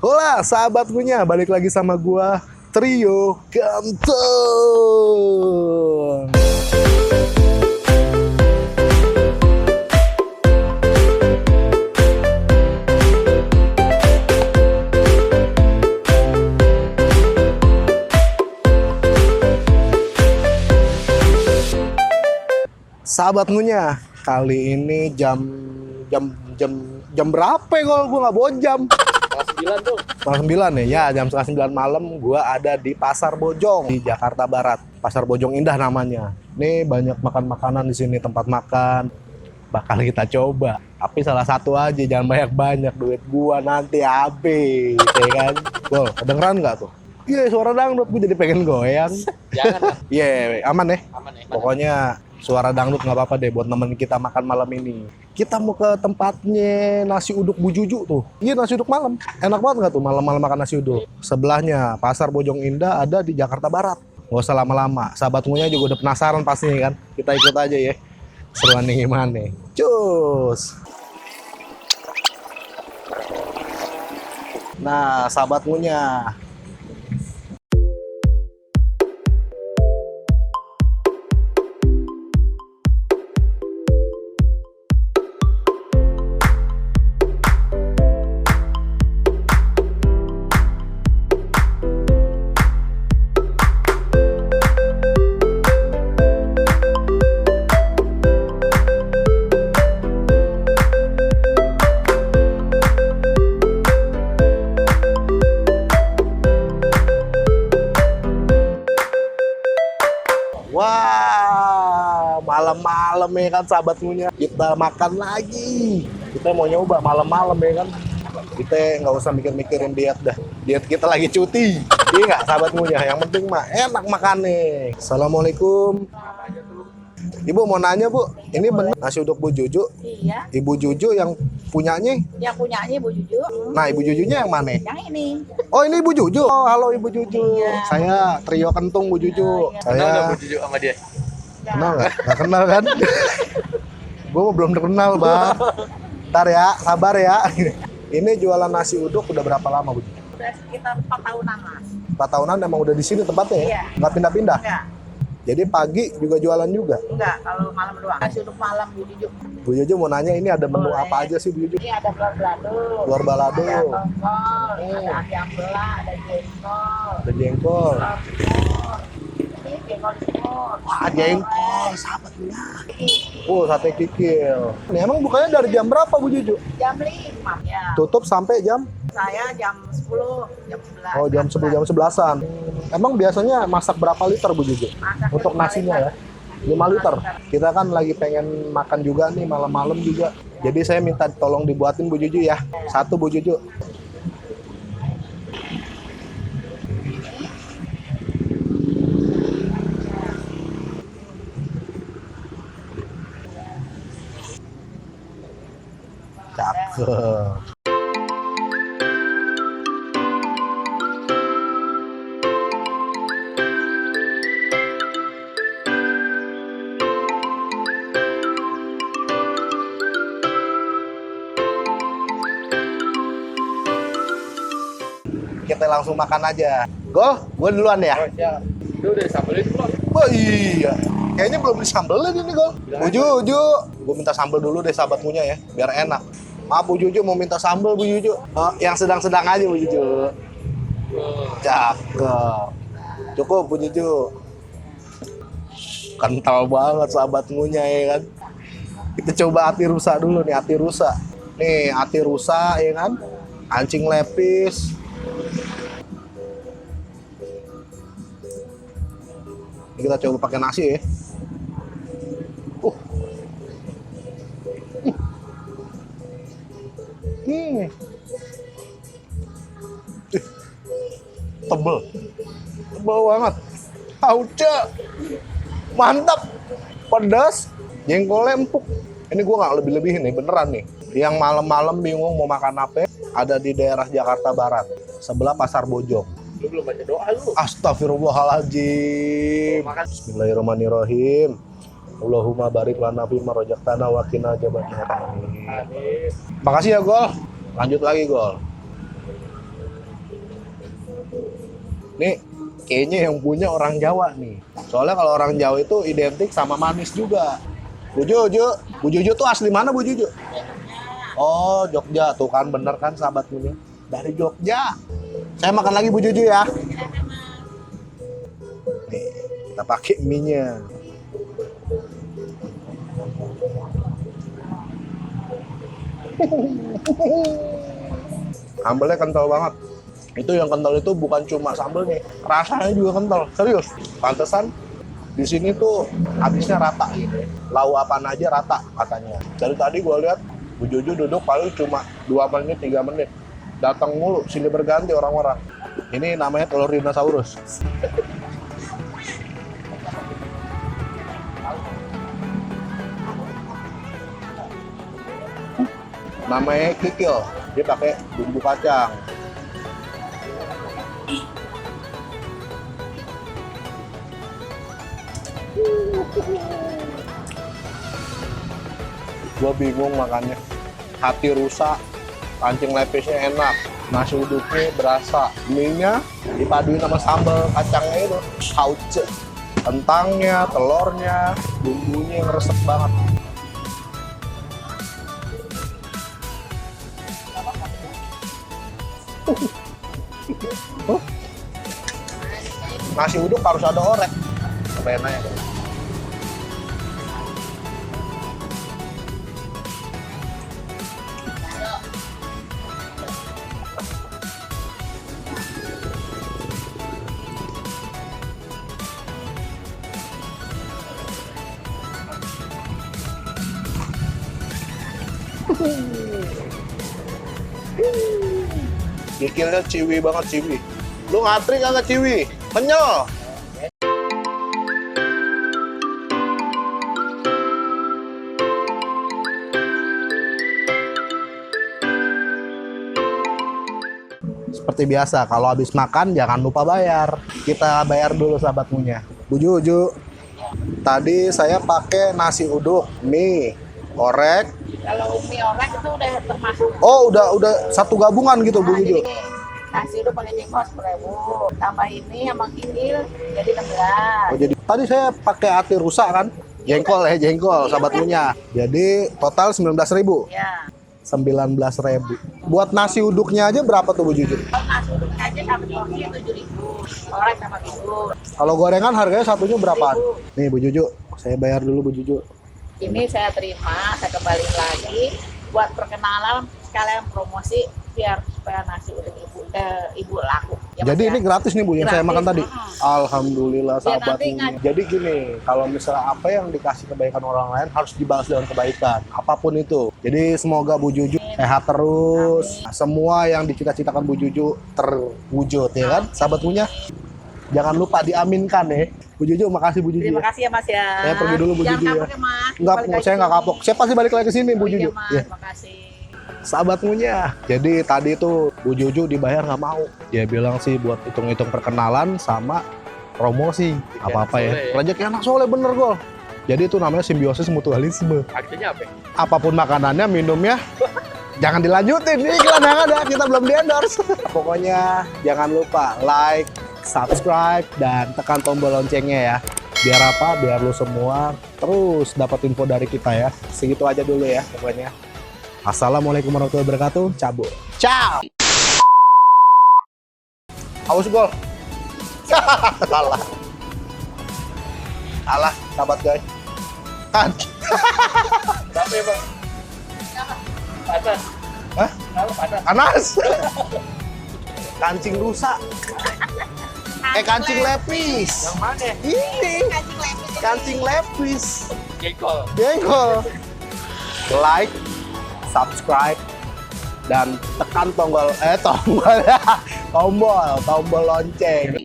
Hola sahabat punya, balik lagi sama gua Trio Ganteng. Sahabat ngunya, kali ini jam berapa ya kalau gua nggak bawa jam? Setengah 9 tuh. Setengah 9 ya? Ya, jam setengah 9 malam gua ada di Pasar Bojong di Jakarta Barat. Pasar Bojong Indah namanya. Nih banyak makan makanan di sini, tempat makan. Bakal kita coba. Tapi salah satu aja, jangan banyak-banyak, duit gua nanti habis, ya kan? Gol, kedengeran nggak tuh? Iya, suara dangdut, gua jadi pengen goyang. Jangan lah. Iya, aman ya? Aman ya. Pokoknya suara dangdut nggak apa-apa deh buat nemenin kita makan malam ini. Kita mau ke tempatnya nasi uduk Bu Juju tuh. Iya, nasi uduk malam. Enak banget nggak tuh malam-malam makan nasi uduk? Sebelahnya Pasar Bojong Indah ada di Jakarta Barat. Nggak usah lama-lama. Sahabat ngunya juga udah penasaran pastinya kan. Kita ikut aja ya. Seruan nih gimana? Cus. Nah, sahabat ngunya. Wah, malam-malam ya kan sahabat ngunya. Kita makan lagi. Kita mau nyoba malam-malam ya kan. Kita nggak usah mikir-mikirin diet dah. Diet kita lagi cuti. Iya nggak sahabat ngunya? Yang penting mah enak makannya. Assalamualaikum. Ibu mau nanya Bu, ini benar nasi uduk Bu Juju? Iya, Ibu Juju yang punyanya? yang punyanya Bu Juju. Nah, Ibu Jujunya yang mana? Yang ini. Oh, ini Ibu Juju. Oh, halo Ibu Juju. Iya. Saya Trio Kentung Bu Juju. Kenal nggak Saya Bu Juju sama dia? kenal nggak? Nggak kenal kan? Gue belum terkenal, Bang. Ntar ya, sabar ya. Ini jualan nasi uduk udah berapa lama, Bu? Udah sekitar 4 tahunan lah. 4 tahunan emang udah di sini tempatnya ya? Iya. Nggak pindah-pindah? Enggak, Jadi pagi juga jualan juga? enggak. Kalau malam doang. Nasi uduk malam Bu Juju. Bu Juju mau nanya ini ada menu Boleh. apa aja sih Bu Juju? Ini ada telur balado. Telur balado. Ada tongkol, ada ati ambela, ada jengkol. Ada jengkol. telur semur. Ini jengkol semur. Wah, jengkol, sahabatnya. Oh, sate kikil. Ini emang bukanya dari jam berapa Bu Juju? Jam 5 ya. Tutup sampai jam? Saya jam 10, jam 11. Oh, jam 10, jam 11-an. Emang biasanya masak berapa liter Bu Juju? Masak Untuk 5 nasinya ya? 5 liter. Kita kan lagi pengen makan juga nih malam-malam juga. Jadi saya minta tolong dibuatin Bu Juju ya. Satu Bu Juju. Cakep. Kita langsung makan aja. Gol, gue duluan ya. Oh siap. Itu udah disambelin belum? Oh iya. Kayaknya belum disambelin ini Gol. Bu Juju, gue minta sambel dulu deh sahabat punya ya, biar enak. Maaf Bu Juju mau minta sambel Bu Juju. Oh, yang sedang-sedang aja Bu Juju. Cakep. Cukup Bu Juju. Kental banget sahabat ngunya ya kan. Kita coba ati rusa dulu nih, ati rusa. Nih, ati rusa ya kan. Ancing lepis. Ini kita coba pakai nasi ya. Hmm. Tebel. Tebel banget. Auca. Mantap. Pedas. Jengkolnya empuk. Ini gue nggak lebih-lebihin nih, beneran nih. Yang malam-malam bingung mau makan apa, ada di daerah Jakarta Barat. Sebelah Pasar Bojong. Lu belum baca doa lu. Astagfirullahaladzim. Makan. Bismillahirrahmanirrahim. Allahumma barik lana fi ma razaqtana wa qina adzabannar. Amin. Makasih ya Gol. Lanjut lagi Gol. Nih, kayaknya yang punya orang Jawa nih. Soalnya kalau orang Jawa itu identik sama manis juga. Bu Juju tuh asli mana Bu Juju? Oh, Jogja. Tuh kan bener kan sahabat punya. Dari Jogja. Saya makan lagi Bu Juju ya. Nih, kita pakai mie-nya. Sambelnya kental banget. Itu yang kental itu bukan cuma sambelnya, rasanya juga kental. Serius. Pantesan di sini tuh habisnya rata. Lau apaan aja rata katanya. Dari tadi gue lihat Bu Juju duduk paling cuma 2 menit, 3 menit. Datang mulu, silih berganti orang-orang. Ini namanya telur dinosaurus. Namanya kikil, dia pakai bumbu kacang. Gua bingung makannya. Hati rusak, kancing lepisnya enak, nasi uduknya berasa, mie-nya dipaduin sama sambal kacangnya itu, sauce, kentangnya, telurnya, bumbunya yang resep banget. Nasi uduk harus ada orek. Cobain aja. Kikilnya ciwi banget, ciwi. Lu ngatri kagak ciwi? Kenyal. Seperti biasa, kalau habis makan jangan lupa bayar. Kita bayar dulu sahabat punya. Bu Juju, tadi saya pakai nasi uduk, mie, orek. Kalau mie orek itu udah termasuk. Oh, udah satu gabungan gitu Bu Juju. Jadi nasi uduk pakai jengkol 10.000. Tambah ini sama kikil jadi 16. Oh, jadi tadi saya pakai hati rusak kan? Jengkol sahabat punya. Jadi total 19.000. Ya. 19.000. Buat nasi uduknya aja berapa tuh Bu Juju? Kalau nasi uduknya aja satu porsi 7.000. Orek sama kikil. Kalau gorengan harganya satunya berapaan? Nih Bu Juju, saya bayar dulu Bu Juju. Ini saya terima, saya kembali lagi buat perkenalan sekalian promosi biar supaya nasi uduk ibu laku. Ya, Jadi Mas, ini ya? gratis nih Bu yang saya Gratis, makan tadi. Alhamdulillah Biar sahabat. nanti Jadi gini, kalau misalnya apa yang dikasih kebaikan orang lain harus dibalas dengan kebaikan, apapun itu. Jadi semoga Bu Juju sehat terus. Semua yang dicita-citakan Bu Juju terwujud ya kan? Sahabat punya. Jangan lupa diaminkan ya. Bu Juju, makasih Bu Juju. Terima kasih ya Mas ya. Saya pergi dulu Bu Jangan Juju ya. kapok ya Mas. Enggak, Balik lagi saya nggak sini. kapok. Saya pasti balik lagi ke sini Bu Oh, iya, Juju. Mas. Ya. Makasih. Sahabat punya. Jadi tadi tuh Bu Juju dibayar nggak mau. Dia bilang sih buat hitung-hitung perkenalan sama promosi. Apa-apa ya. Rezeki anak soleh bener Gol. Jadi itu namanya simbiosis mutualisme. Artinya apa? Apapun makanannya, minumnya, jangan dilanjutin. Ini iklan yang ada, kita belum di-endorse. Pokoknya jangan lupa like, subscribe, dan tekan tombol loncengnya ya. Biar apa? Biar lu semua terus dapat info dari kita ya. Segitu aja dulu ya pokoknya. Assalamualaikum warahmatullahi wabarakatuh. Cabut. Ciao. Haus Gol. Salah. Alah, sahabat guys. Kan. Berapa ya Bang? Panas. Hah? Kenapa panas? Panas. Kancing rusak. Kancing lepis. Yang mana? Ini. Kancing lepis. Jengkol. Jengkol. Like, subscribe, dan tekan tombol tombol lonceng.